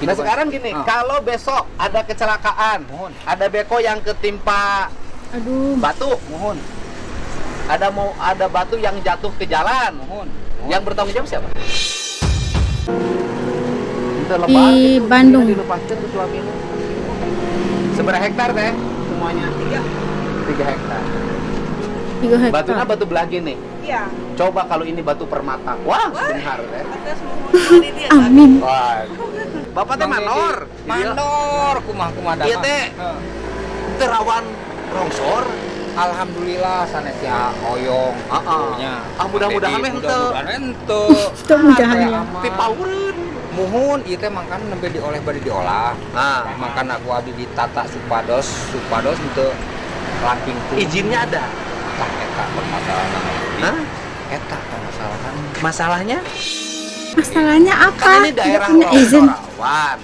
Nah sekarang gini, kalau besok ada kecelakaan, Mohon. ada beko yang ketimpa Aduh. batu, Mohon. ada batu yang jatuh ke jalan, Mohon. yang bertanggung jawab siapa? Di Bandung. Dilepaskan ke suaminya. Seberapa hektar teh semuanya? 3 hektar. 3 hektar. Batunya batu belagi nih. Iya. Coba kalau ini batu permata. Wah, benar teh. Atas mohon ini ya. Amin. Wah. Bapak teh manor. Mandor kumah Iya teh. Terawan longsor. Alhamdulillah sanesnya oyong. Heeh. Mudah-mudahan meh henteu. Mudah-mudahan henteu. Mudah-mudahan ya. Ti paureun. Muhun ieu teh mangkan nembe dioleh bade diolah. Nah, Makan aku abdi ditata supados henteu lamping tuh. izinnya ada. Tah eta permasalahan. Hah? Eta permasalahan. Masalahnya? Masalahnya apa? Kan ini Tidak daerah punya izin. longsorawan.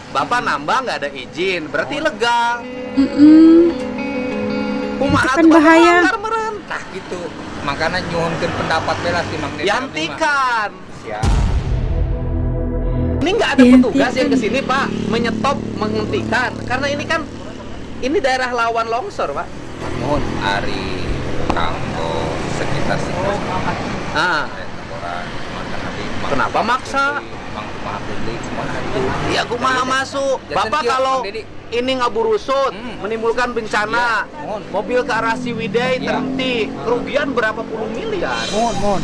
Bapak nambah nggak ada izin, berarti ilegal. Kumaha Itu kan tuh bahaya. melanggar meureun? Tah gitu. Makanya nyuhunkeun pendapat bela ti Mang Dede. Yantikan. Siap. Ini nggak ada Dihentikan. petugas yang kesini Pak, menyetop, menghentikan. Karena ini kan, ini daerah lawan longsor Pak. Mohon ari kanggo sekitar situ. Nah, Kenapa maksa? Mang kumaha beli kumaha itu. ya kumaha masuk. Jajan Bapak kieu, kalau Mang Dedi. ini ngaburusut, menimbulkan bencana, Iya, mohon. mobil ke arah Ciwidey Iya. terhenti, kerugian berapa puluh miliar. Mohon.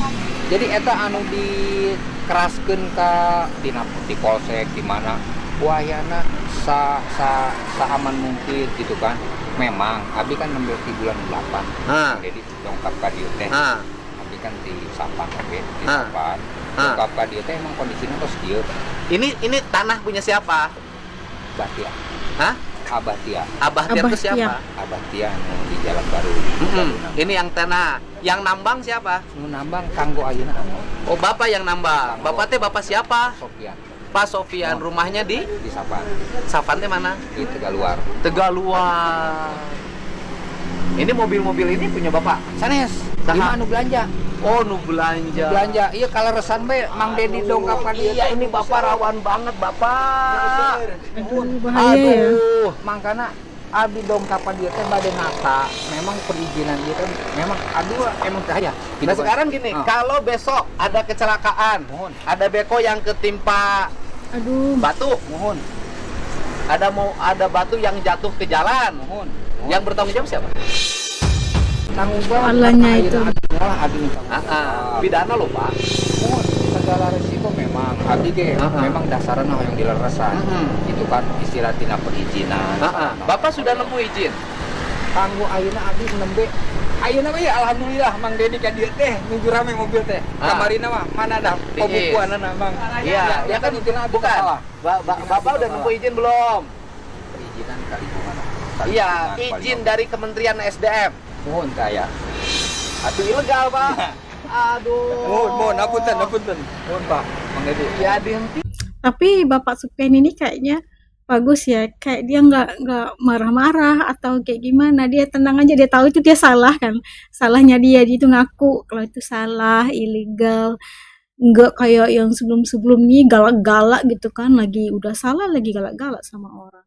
Jadi eta anu dikeraskeun ka di polsek di mana wayana aman mungkin gitu kan. Memang abi kan nembe di bulan 8. Nah. Jadi dongkap ka dieu teh. Nah, Abi kan di Sapan oke, di Ah. Sapan. Ah. Dongkap ka dieu teh emang kondisinya tos dieu. ini tanah punya siapa? Batia. Hah? Abatia. Abah Tiar Abah itu siapa? Tiar. Abatia anu di Jalan Baru. Ini yang tanah, yang nambang siapa? Nu nambang kanggo ayeuna anu Oh, Bapak yang nambang. Bapak teh bapak siapa? Sofian Pak Sofian, rumahnya di di Sapan Sapan teh mana? di Tegaluar. Tegaluar. Ini mobil-mobil ini punya Bapak? Sanes, Saha? di mana belanja? Oh, nu belanja. Belanja. Iya kalau resan be Mang Dedi dongkap ka dieu. Iya, ini Bapak rawan banget, Bapak. Aduh, bahaya ya. Aduh. Mangkana abi dongkap ka dieu teh bade nata. Memang perizinan ieu kan memang aduh emang bahaya. Nah, sekarang gini, kalau besok ada kecelakaan, Mohon. ada beko yang ketimpa Aduh. batu, Mohon. ada batu yang jatuh ke jalan, Mohon. yang bertanggung jawab siapa? tanggung jawab Soalannya karena itu. ayeuna abi ngolah abi nu tanggung jawab. Pidana loh Pak. Mohon segala resiko memang abdi ge memang dasarna hoyong dileresan. Itu kan istilah tina perizinan. Bapak sudah nempuh izin? Kanggo ayeuna abdi nembe ayeuna mah ya alhamdulillah Mang Dedi ka dieu teh nuju rame mobil teh. Kamarina mah mana ada pembukuanna Mang. Iya, ya kan izin abdi bukan. salah. Bapak udah nempuh izin belum? Perizinan kali gimana? Iya, izin dari Kementerian SDM. Mohon kaya. Aduh ilegal Pak. Aduh. Mohon apunten. Mohon Pak. Mang Dedi. Ya dihenti. Tapi Bapak Sofian ini kayaknya bagus ya. Kayak dia nggak marah-marah atau kayak gimana. Dia tenang aja. Dia tahu itu dia salah kan. Salahnya dia itu ngaku kalau itu salah, ilegal. Nggak kayak yang sebelum-sebelumnya galak-galak gitu kan. Lagi udah salah lagi galak-galak sama orang.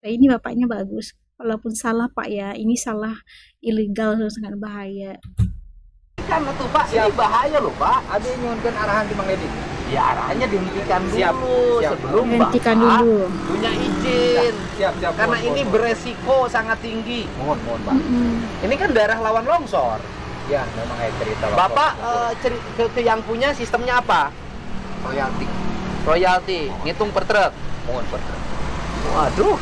Nah, ini bapaknya bagus. Walaupun salah Pak ya. Ini salah ilegal sangat bahaya. Kan tuh Pak, ini bahaya loh Pak. Abi nyuhunkeun arahan di Mang Dedi. Ya arahannya dihentikan dulu Siap. sebelum Hentikan Bapak dulu. punya izin. Siap. Karena ini beresiko sangat tinggi. Mohon Pak. Ini kan daerah lawan longsor. Ya, memang kayak cerita Bapak ke yang punya sistemnya apa? royalti. Royalti, ngitung per truk. Mohon per truk. Waduh.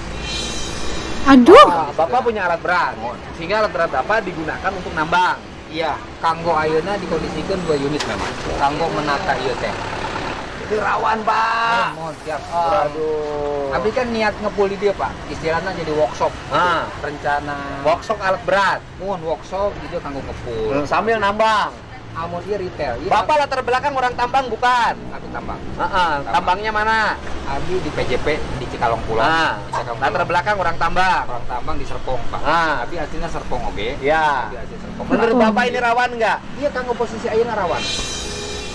Aduh. Bapak punya alat berat. Sehingga alat berat Bapak digunakan untuk nambang. Iya, kanggo ayeuna dikondisikan 2 unit memang. Kanggo menata ieu teh. Itu rawan Pak. Mohon siap. Aduh. Abi kan niat ngepul di dia Pak. Istilahnya jadi workshop. Nah, Rencana workshop alat berat. mohon workshop gitu kanggo ngepul. Sambil nambang. Amun ieu retail. Ieu Bapak latar belakang orang tambang bukan? abi tambang. Tambangnya mana? Abi di PJP di Cikalong Pulau. Nah, Di Cikalong latar Pulau. belakang orang tambang. Orang tambang di Serpong Pak. Nah. Abi aslinya Serpong oge. Ya. Abi asli Serpong. Menurut Bapak ini rawan nggak? Iya kanggo posisi ayeuna rawan.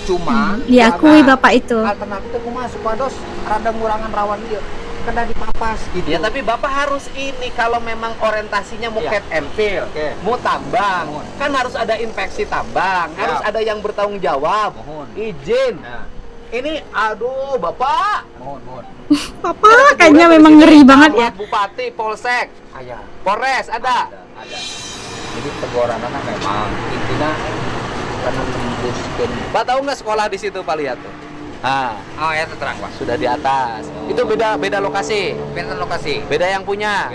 Cuma Diakui bapak itu. alternatifnya kumaha supados rada ngurangan rawan dia kena dipapas gitu. Ya tapi Bapak harus ini kalau memang orientasinya mau Iya. cat and fill, Oke. mau tambang, Mohon. kan harus ada inspeksi tambang, Siap. harus ada yang bertanggung jawab, Mohon. izin. Nah, Ini aduh Bapak, mohon. Bapak kayaknya memang ngeri banget ya. Bupati, Polsek, Ayah. Polres ada. Ada. Jadi teguranana memang intinya karena menembuskan. Pak tahu nggak sekolah di situ Pak lihat tuh? Ah, Oh ya terang Pak. sudah di atas. Itu beda lokasi, Benten lokasi. beda yang punya.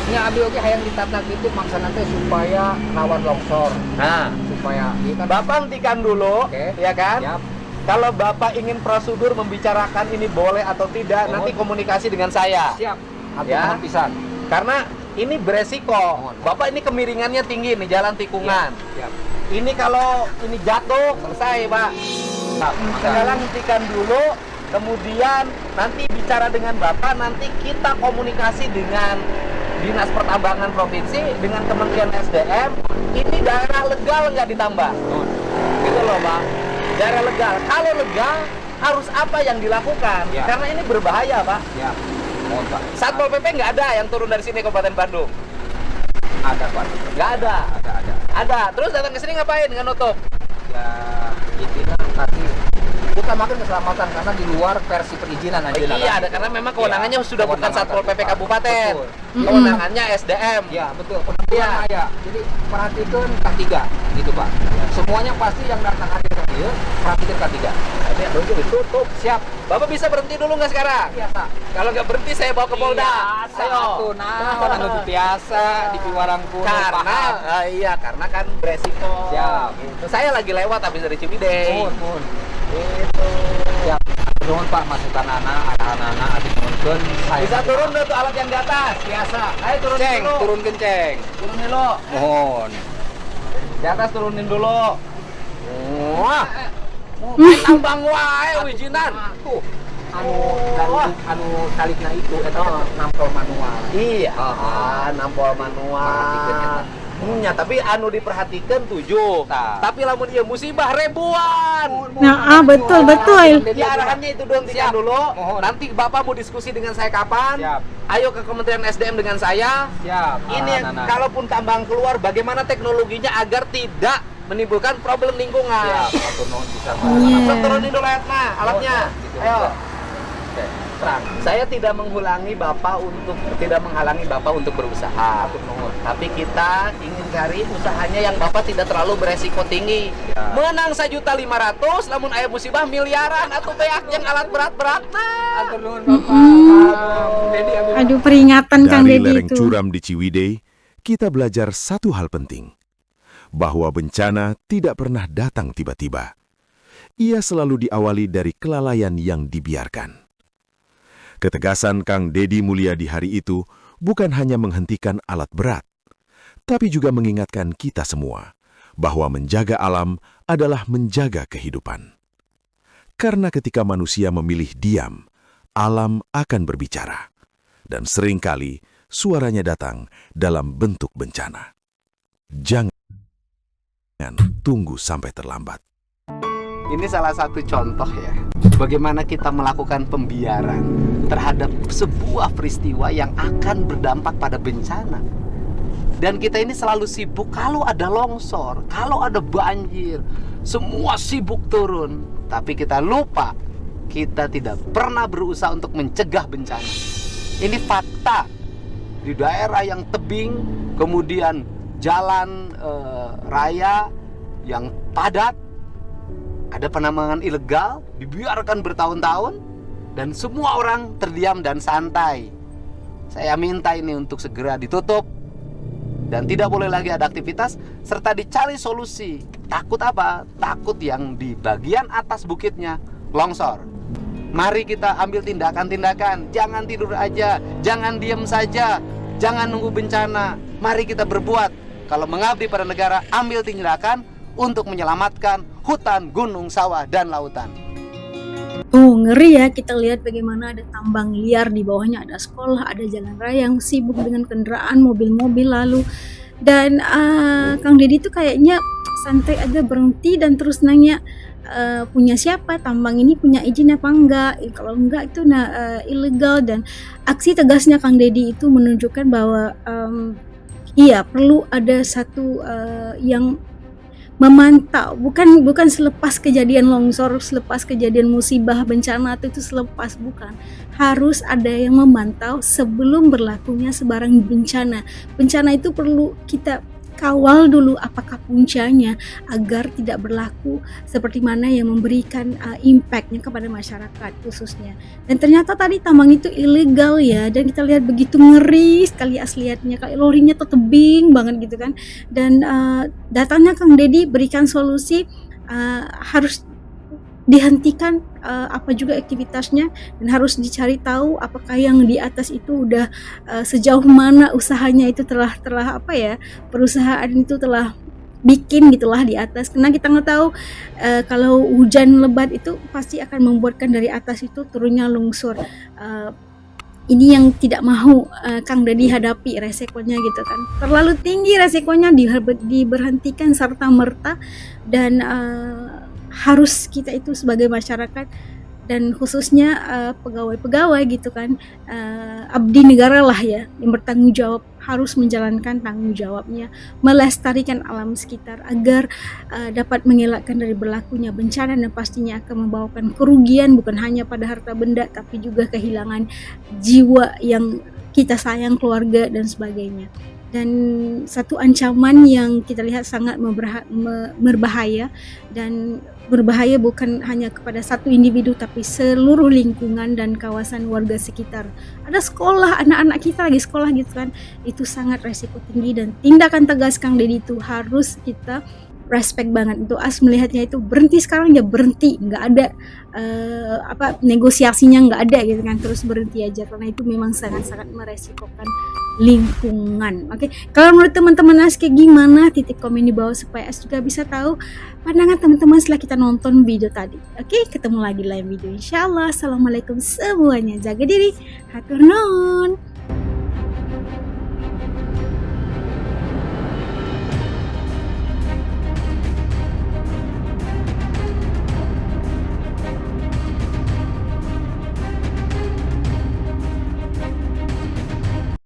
Ini abi oke hayang ditata gitu maksana teh supaya rawan longsor. Nah, Supaya iya kan. Bapak hentikan dulu, Oke. ya kan? Siap. Kalau Bapak ingin prosedur membicarakan ini boleh atau tidak, Mohon. nanti komunikasi dengan saya. Siap. Atau Ya. mohon pisan. Karena ini beresiko. Mohon. Bapak ini kemiringannya tinggi nih, jalan tikungan. Siap. Ini kalau ini jatuh, selesai, Pak. Nah, sekarang hentikan dulu, kemudian nanti bicara dengan Bapak, nanti kita komunikasi dengan Dinas Pertambangan Provinsi, dengan Kementerian SDM, ini daerah legal nggak ditambah. Gitu loh, Pak. Daerah legal. Kalau legal, harus apa yang dilakukan? Ya. Karena ini berbahaya, Pak. Siap. Mohon Pak. Satpol PP nggak ada yang turun dari sini Kabupaten Bandung. Ada Pak. Nggak ada. Ada. Ada. Terus datang ke sini ngapain dengan nutup? Ya intinya tadi utamakan keselamatan karena di luar versi perizinan aja. Iya, ada karena memang kewenangannya sudah bukan Kewenangan Satpol PP Kabupaten. Betul. Kewenangannya SDM. Ya betul. Kementerian Iya. ya. Jadi perhatikan K3 gitu Pak. Semuanya pasti yang datang hadir ke dia perhatikan K3. Ini betul ditutup. Siap. Bapak bisa berhenti dulu nggak sekarang? Biasa. Kalau nggak berhenti saya bawa ke Polda. Ayo. Tuh nah orang itu biasa di piwarang kuno. Karena iya, karena kan beresiko. Siap. Gitu. Saya lagi lewat habis dari Ciwidey. Mohon. Gitu. Siap. Nuhun Pak masukan anak-anak adik nuhun. Bisa turun dulu tuh alat yang di atas. Biasa. Ayo turunin Ceng, dulu. turunkan ceng. Turunin dulu. Mohon. Di atas turunin dulu. Wah. Tambang wae wijinan. Tuh. Anu talikna itu eta nampol manual. Iya, Ah, nampol Perhatikan eta. manual. Tapi anu diperhatikan 7. Tah. Tapi lamun ieu musibah ribuan. Nah, betul. Ya arahannya itu doang Siap. dulu. Mohon. Nanti Bapak mau diskusi dengan saya kapan? Siap. Ayo ke Kementerian SDM dengan saya. Siap. Ini yang kalaupun tambang keluar bagaimana teknologinya agar tidak menimbulkan problem lingkungan. siap atau nuhun bisa. Iya. Langsung turunin dulu alatnya. Gitu. Ayo. Oke. Terang. Saya tidak menghalangi Bapak untuk berusaha. Atur nuhun. Tapi kita ingin cari usahanya yang Bapak tidak terlalu beresiko tinggi. Ya. Menang 1.500.000, namun aya musibah miliaran atau beak yang alat berat-berat. Atur nuhun Bapak. Dedi ambil. Aduh, peringatan Kang Dari Dedi lereng itu. curam di Ciwidey, kita belajar satu hal penting, bahwa bencana tidak pernah datang tiba-tiba. Ia selalu diawali dari kelalaian yang dibiarkan. Ketegasan Kang Dedi Mulia di hari itu bukan hanya menghentikan alat berat, tapi juga mengingatkan kita semua bahwa menjaga alam adalah menjaga kehidupan. Karena ketika manusia memilih diam, alam akan berbicara. Dan seringkali suaranya datang dalam bentuk bencana. Jangan tunggu sampai terlambat. Ini salah satu contoh ya, bagaimana kita melakukan pembiaran terhadap sebuah peristiwa yang akan berdampak pada bencana. Dan kita ini selalu sibuk kalau ada longsor, kalau ada banjir, semua sibuk turun. Tapi kita lupa, kita tidak pernah berusaha untuk mencegah bencana. Ini fakta. Di daerah yang tebing, kemudian jalan raya yang padat, ada penambangan ilegal, dibiarkan bertahun-tahun, dan semua orang terdiam dan santai. Saya minta ini untuk segera ditutup, dan tidak boleh lagi ada aktivitas, serta dicari solusi. Takut apa? Takut yang di bagian atas bukitnya longsor. Mari kita ambil tindakan-tindakan, jangan tidur aja, jangan diam saja, jangan nunggu bencana. Mari kita berbuat. Kalau mengabdi pada negara, ambil tindakan untuk menyelamatkan hutan, gunung, sawah, dan lautan. Oh, ngeri ya, kita lihat bagaimana ada tambang liar, di bawahnya ada sekolah, ada jalan raya yang sibuk dengan kendaraan, mobil-mobil lalu. Dan Kang Dedi tuh kayaknya santai aja berhenti dan terus nanya, punya siapa, tambang ini punya izin apa enggak. Kalau enggak itu ilegal. Dan aksi tegasnya Kang Deddy itu menunjukkan bahwa iya perlu ada satu yang memantau, bukan selepas kejadian longsor, selepas kejadian musibah bencana atau itu selepas, bukan, harus ada yang memantau sebelum berlakunya sebarang bencana. Bencana itu perlu kita kawal dulu apakah puncanya agar tidak berlaku seperti mana yang memberikan impactnya kepada masyarakat khususnya. Dan ternyata tadi tambang itu ilegal ya, dan kita lihat begitu ngeri sekali aslinya, kayak lorinya tuh tebing banget gitu kan. Dan datanya Kang Deddy berikan solusi, harus dihentikan apa juga aktivitasnya, dan harus dicari tahu apakah yang di atas itu udah sejauh mana usahanya itu telah apa ya, perusahaan itu telah bikin gitulah di atas, karena kita nggak tahu kalau hujan lebat itu pasti akan membuatkan dari atas itu turunnya longsor. Ini yang tidak mau Kang Deddy hadapi resikonya gitu kan, terlalu tinggi resikonya diberhentikan serta merta. Dan harus kita itu sebagai masyarakat dan khususnya pegawai-pegawai gitu kan, abdi negara lah ya, yang bertanggung jawab, harus menjalankan tanggung jawabnya, melestarikan alam sekitar agar dapat mengelakkan dari berlakunya bencana, dan pastinya akan membawakan kerugian bukan hanya pada harta benda tapi juga kehilangan jiwa yang kita sayang, keluarga dan sebagainya. Dan satu ancaman yang kita lihat sangat berbahaya, dan berbahaya bukan hanya kepada satu individu tapi seluruh lingkungan dan kawasan warga sekitar. Ada sekolah, anak-anak kita lagi sekolah gitu kan, itu sangat resiko tinggi, dan tindakan tegas Kang Deddy itu harus kita respect banget. Untuk As melihatnya itu berhenti sekarang ya berhenti, nggak ada negosiasinya, nggak ada gitu kan, terus berhenti aja, karena itu memang sangat-sangat meresikokan lingkungan. Oke, kalau menurut teman-teman As kayak gimana? Titik komen di bawah supaya As juga bisa tahu pandangan teman-teman setelah kita nonton video tadi. Oke, ketemu lagi lain video insyaallah. Assalamualaikum semuanya, jaga diri, hatur nuhun.